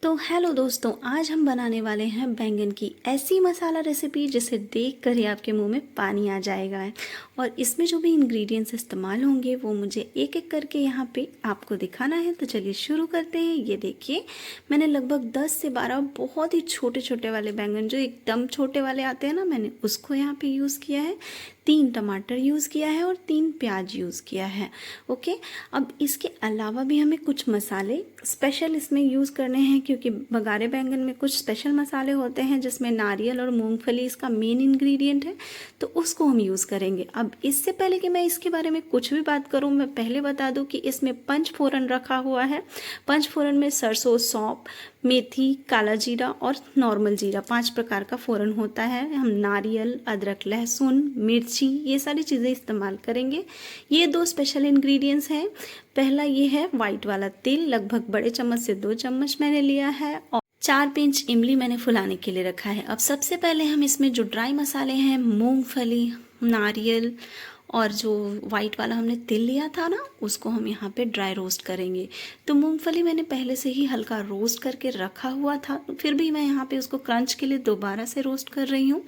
तो हेलो दोस्तों, आज हम बनाने वाले हैं बैंगन की ऐसी मसाला रेसिपी जिसे देख कर ही आपके मुंह में पानी आ जाएगा है। और इसमें जो भी इंग्रेडिएंट्स इस्तेमाल होंगे वो मुझे एक एक करके यहाँ पे आपको दिखाना है। तो चलिए शुरू करते हैं। ये देखिए, मैंने लगभग 10 से 12 बहुत ही छोटे छोटे वाले बैंगन, जो एकदम छोटे वाले आते हैं ना, मैंने उसको यहाँ पे यूज़ किया है। 3 टमाटर यूज़ किया है और 3 प्याज यूज़ किया है। ओके, अब इसके अलावा भी हमें कुछ मसाले स्पेशल इसमें यूज़ करने हैं, क्योंकि बघारे बैंगन में कुछ स्पेशल मसाले होते हैं जिसमें नारियल और मूंगफली इसका मेन इंग्रेडिएंट है, तो उसको हम यूज़ करेंगे। अब इससे पहले कि मैं इसके बारे में कुछ भी बात करूं, मैं पहले बता दूं कि इसमें पंचफोरन रखा हुआ है। पंचफोरन में सरसों, सौंफ, मेथी, काला जीरा और नॉर्मल जीरा, 5 प्रकार का फोरन होता है। हम नारियल, अदरक, लहसुन, मिर्ची, ये सारी चीज़ें इस्तेमाल करेंगे। ये 2 स्पेशल इंग्रेडिएंट्स हैं। पहला ये है वाइट वाला तिल, लगभग बड़े चम्मच से 2 चम्मच मैंने लिया है, और 4 पिंच इमली मैंने फुलाने के लिए रखा है। अब सबसे पहले हम इसमें जो ड्राई मसाले हैं, मूंगफली, नारियल और जो वाइट वाला हमने तिल लिया था ना, उसको हम यहाँ पे ड्राई रोस्ट करेंगे। तो मूंगफली मैंने पहले से ही हल्का रोस्ट करके रखा हुआ था, फिर भी मैं यहाँ पे उसको क्रंच के लिए दोबारा से रोस्ट कर रही हूँ।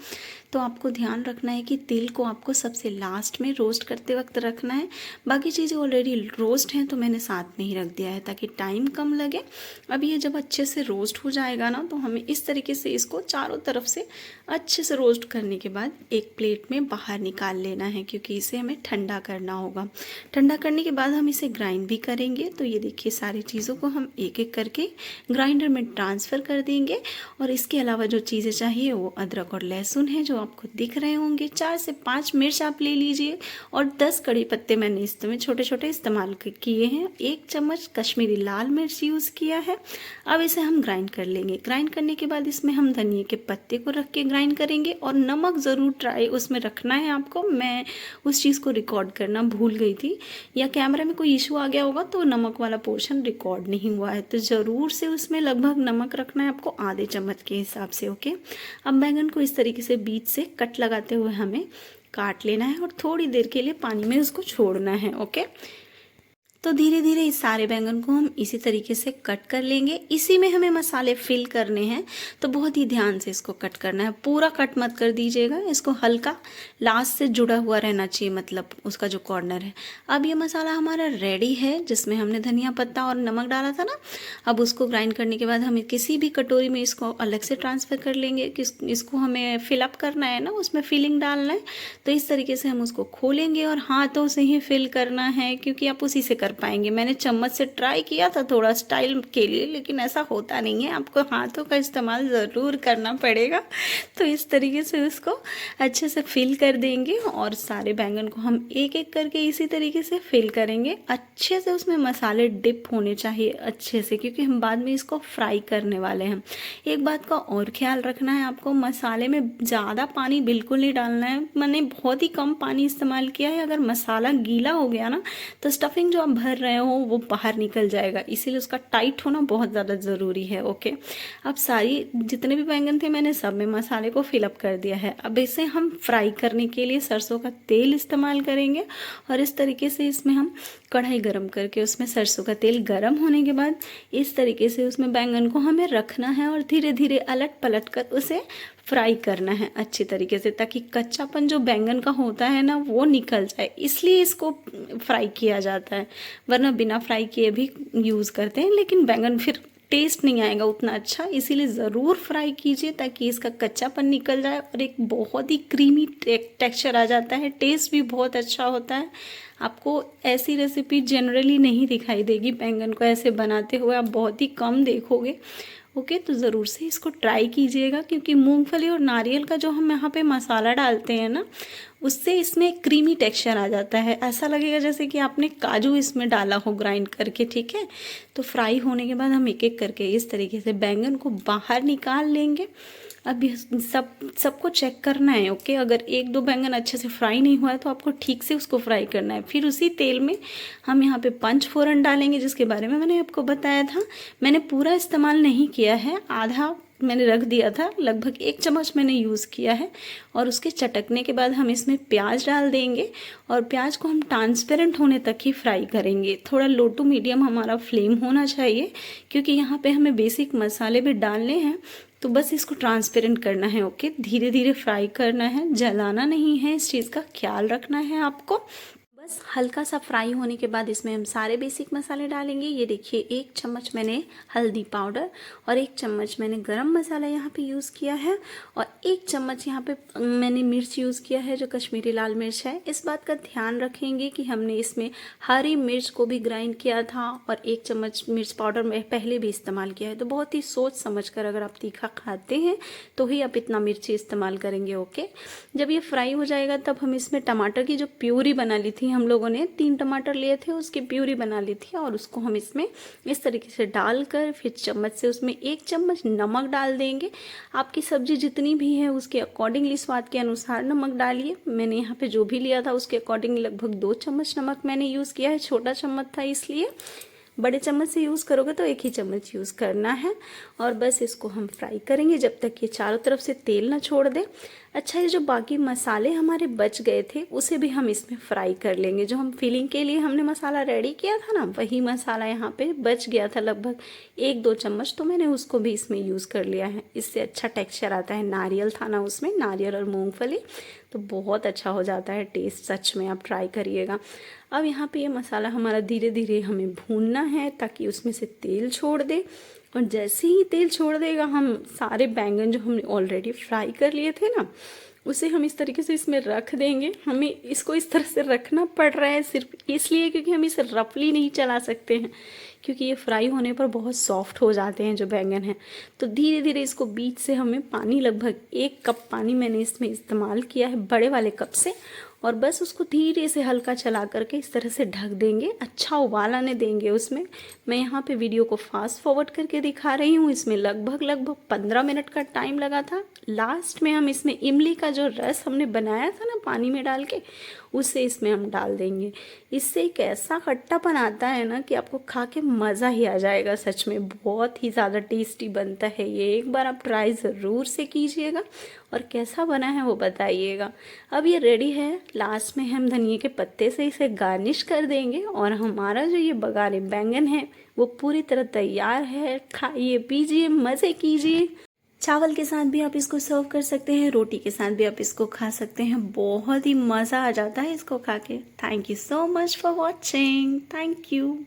तो आपको ध्यान रखना है कि तिल को आपको सबसे लास्ट में रोस्ट करते वक्त रखना है। बाकी चीज़ें ऑलरेडी रोस्ट हैं तो मैंने साथ में ही रख दिया है ताकि टाइम कम लगे। अब ये जब अच्छे से रोस्ट हो जाएगा ना, तो हमें इस तरीके से इसको चारों तरफ से अच्छे से रोस्ट करने के बाद एक प्लेट में बाहर निकाल लेना है, क्योंकि इसे हमें ठंडा करना होगा। ठंडा करने के बाद हम इसे ग्राइंड भी करेंगे। तो ये देखिए, सारी चीज़ों को हम एक एक करके ग्राइंडर में ट्रांसफ़र कर देंगे। और इसके अलावा जो चीज़ें चाहिए वो अदरक और लहसुन है, जो आपको दिख रहे होंगे। 4 से 5 मिर्च आप ले लीजिए, और 10 कड़ी पत्ते मैंने इसमें छोटे छोटे इस्तेमाल किए हैं। 1 चम्मच कश्मीरी लाल मिर्च यूज़ किया है। अब इसे हम ग्राइंड कर लेंगे। ग्राइंड करने के बाद इसमें हम धनिया के पत्ते को रख के ग्राइंड करेंगे, और नमक ज़रूर ट्राई उसमें रखना है आपको। मैं उस चीज़ को रिकॉर्ड करना भूल गई थी, या कैमरा में कोई इशू आ गया होगा तो नमक वाला पोर्शन रिकॉर्ड नहीं हुआ है। तो ज़रूर से उसमें लगभग नमक रखना है आपको, आधे चम्मच के हिसाब से। ओके, अब बैंगन को इस तरीके से बीच से कट लगाते हुए हमें काट लेना है, और थोड़ी देर के लिए पानी में उसको छोड़ना है। ओके, तो धीरे धीरे इस सारे बैंगन को हम इसी तरीके से कट कर लेंगे। इसी में हमें मसाले फिल करने हैं, तो बहुत ही ध्यान से इसको कट करना है। पूरा कट मत कर दीजिएगा, इसको हल्का लास्ट से जुड़ा हुआ रहना चाहिए, मतलब उसका जो कॉर्नर है। अब ये मसाला हमारा रेडी है, जिसमें हमने धनिया पत्ता और नमक डाला था ना। अब उसको ग्राइंड करने के बाद हमें किसी भी कटोरी में इसको अलग से ट्रांसफ़र कर लेंगे। इसको हमें फिलअप करना है ना, उसमें फिलिंग डालना है। तो इस तरीके से हम उसको खोलेंगे और हाथों से ही फिल करना है, क्योंकि आप उसी से पाएंगे। मैंने चम्मच से ट्राई किया था थोड़ा स्टाइल के लिए, लेकिन ऐसा होता नहीं है, आपको हाथों का इस्तेमाल ज़रूर करना पड़ेगा। तो इस तरीके से उसको अच्छे से फिल कर देंगे, और सारे बैंगन को हम एक एक करके इसी तरीके से फिल करेंगे। अच्छे से उसमें मसाले डिप होने चाहिए अच्छे से, क्योंकि हम बाद में इसको फ्राई करने वाले हैं। एक बात का और ख्याल रखना है आपको, मसाले में ज़्यादा पानी बिल्कुल नहीं डालना है। मैंने बहुत ही कम पानी इस्तेमाल किया है। अगर मसाला गीला हो गया ना, तो स्टफिंग जो आप भर रहे हो वो बाहर निकल जाएगा, इसीलिए उसका टाइट होना बहुत ज़्यादा ज़रूरी है। ओके, अब सारी जितने भी बैंगन थे मैंने सब में मसाले को फिलअप कर दिया है। अब इसे हम फ्राई करने के लिए सरसों का तेल इस्तेमाल करेंगे, और इस तरीके से इसमें हम कढ़ाई गरम करके उसमें सरसों का तेल गरम होने के बाद इस तरीके से उसमें बैंगन को हमें रखना है, और धीरे धीरे अलट पलट कर उसे फ्राई करना है अच्छी तरीके से, ताकि कच्चापन जो बैंगन का होता है ना वो निकल जाए। इसलिए इसको फ्राई किया जाता है, वरना बिना फ्राई किए भी यूज़ करते हैं, लेकिन बैंगन फिर टेस्ट नहीं आएगा उतना अच्छा। इसीलिए ज़रूर फ्राई कीजिए ताकि इसका कच्चापन निकल जाए, और एक बहुत ही क्रीमी टेक्सचर आ जाता है। टेस्ट भी बहुत अच्छा होता है। आपको ऐसी रेसिपी जनरली नहीं दिखाई देगी बैंगन को ऐसे बनाते हुए, आप बहुत ही कम देखोगे। ओके, तो ज़रूर से इसको ट्राई कीजिएगा, क्योंकि मूंगफली और नारियल का जो हम यहाँ पे मसाला डालते हैं ना, उससे इसमें क्रीमी टेक्सचर आ जाता है। ऐसा लगेगा जैसे कि आपने काजू इसमें डाला हो ग्राइंड करके। ठीक है, तो फ्राई होने के बाद हम एक एक करके इस तरीके से बैंगन को बाहर निकाल लेंगे। अब सबको चेक करना है। ओके, अगर 1-2 बैंगन अच्छे से फ्राई नहीं हुआ है तो आपको ठीक से उसको फ्राई करना है। फिर उसी तेल में हम यहाँ पे पंचफोरन डालेंगे, जिसके बारे में मैंने आपको बताया था। मैंने पूरा इस्तेमाल नहीं किया है, आधा मैंने रख दिया था, लगभग 1 चम्मच मैंने यूज़ किया है। और उसके चटकने के बाद हम इसमें प्याज डाल देंगे और प्याज को हम ट्रांसपेरेंट होने तक ही फ्राई करेंगे। थोड़ा लो टू मीडियम हमारा फ्लेम होना चाहिए, क्योंकि यहाँ पे हमें बेसिक मसाले भी डालने हैं, तो बस इसको ट्रांसपेरेंट करना है। ओके, धीरे धीरे फ्राई करना है, जलाना नहीं है, इस चीज़ का ख्याल रखना है आपको। बस हल्का सा फ्राई होने के बाद इसमें हम सारे बेसिक मसाले डालेंगे। ये देखिए 1 चम्मच मैंने हल्दी पाउडर और 1 चम्मच मैंने गरम मसाला यहाँ पे यूज़ किया है और 1 चम्मच यहाँ पे मैंने मिर्च यूज़ किया है, जो कश्मीरी लाल मिर्च है। इस बात का ध्यान रखेंगे कि हमने इसमें हरी मिर्च को भी ग्राइंड किया था और 1 चम्मच मिर्च पाउडर में पहले भी इस्तेमाल किया है। तो बहुत ही सोच समझ कर, अगर आप तीखा खाते हैं तो ही आप इतना मिर्ची इस्तेमाल करेंगे। ओके, जब ये फ्राई हो जाएगा तब हम इसमें टमाटर की जो प्यूरी बना ली थी, हम लोगों ने 3 टमाटर लिए थे, उसकी प्यूरी बना ली थी और उसको हम इसमें इस तरीके से डालकर फिर चम्मच से उसमें 1 चम्मच नमक डाल देंगे। आपकी सब्जी जितनी भी है उसके अकॉर्डिंगली, स्वाद के अनुसार नमक डालिए। मैंने यहाँ पे जो भी लिया था उसके अकॉर्डिंग लगभग 2 चम्मच नमक मैंने यूज़ किया है, छोटा चम्मच था इसलिए। बड़े चम्मच से यूज़ करोगे तो 1 ही चम्मच यूज़ करना है। और बस इसको हम फ्राई करेंगे जब तक ये चारों तरफ से तेल ना छोड़ दे। अच्छा, ये जो बाकी मसाले हमारे बच गए थे उसे भी हम इसमें फ्राई कर लेंगे। जो हम फिलिंग के लिए हमने मसाला रेडी किया था ना, वही मसाला यहाँ पे बच गया था लगभग 1-2 चम्मच, तो मैंने उसको भी इसमें यूज़ कर लिया है। इससे अच्छा टेक्सचर आता है। नारियल था ना उसमें, नारियल और मूंगफली, तो बहुत अच्छा हो जाता है टेस्ट। सच में आप ट्राई करिएगा। अब यहाँ पे ये मसाला हमारा धीरे धीरे हमें भूनना है ताकि उसमें से तेल छोड़ दे। और जैसे ही तेल छोड़ देगा, हम सारे बैंगन जो हमने ऑलरेडी फ्राई कर लिए थे ना, उसे हम इस तरीके से इसमें रख देंगे। हमें इसको इस तरह से रखना पड़ रहा है सिर्फ इसलिए क्योंकि हम इसे रफली नहीं चला सकते हैं, क्योंकि ये फ्राई होने पर बहुत सॉफ्ट हो जाते हैं जो बैंगन हैं। तो धीरे धीरे इसको बीच से हमें पानी, लगभग 1 कप पानी मैंने इसमें इस्तेमाल किया है बड़े वाले कप से, और बस उसको धीरे से हल्का चला करके इस तरह से ढक देंगे। अच्छा उबाल आने देंगे उसमें। मैं यहाँ पे वीडियो को फास्ट फॉरवर्ड करके दिखा रही हूँ। इसमें लगभग 15 मिनट का टाइम लगा था। लास्ट में हम इसमें इमली का जो रस हमने बनाया था ना पानी में डाल के, उसे इसमें हम डाल देंगे। इससे एक ऐसा खट्टापन आता है ना कि आपको खा के मज़ा ही आ जाएगा। सच में बहुत ही ज़्यादा टेस्टी बनता है ये। एक बार आप ट्राई ज़रूर से कीजिएगा और कैसा बना है वो बताइएगा। अब ये रेडी है। लास्ट में हम धनिए के पत्ते से इसे गार्निश कर देंगे और हमारा जो ये बघारे बैंगन है वो पूरी तरह तैयार है। खाइए, पीजिए, मज़े कीजिए। चावल के साथ भी आप इसको सर्व कर सकते हैं, रोटी के साथ भी आप इसको खा सकते हैं। बहुत ही मज़ा आ जाता है इसको खा के। Thank you so much for watching. Thank you.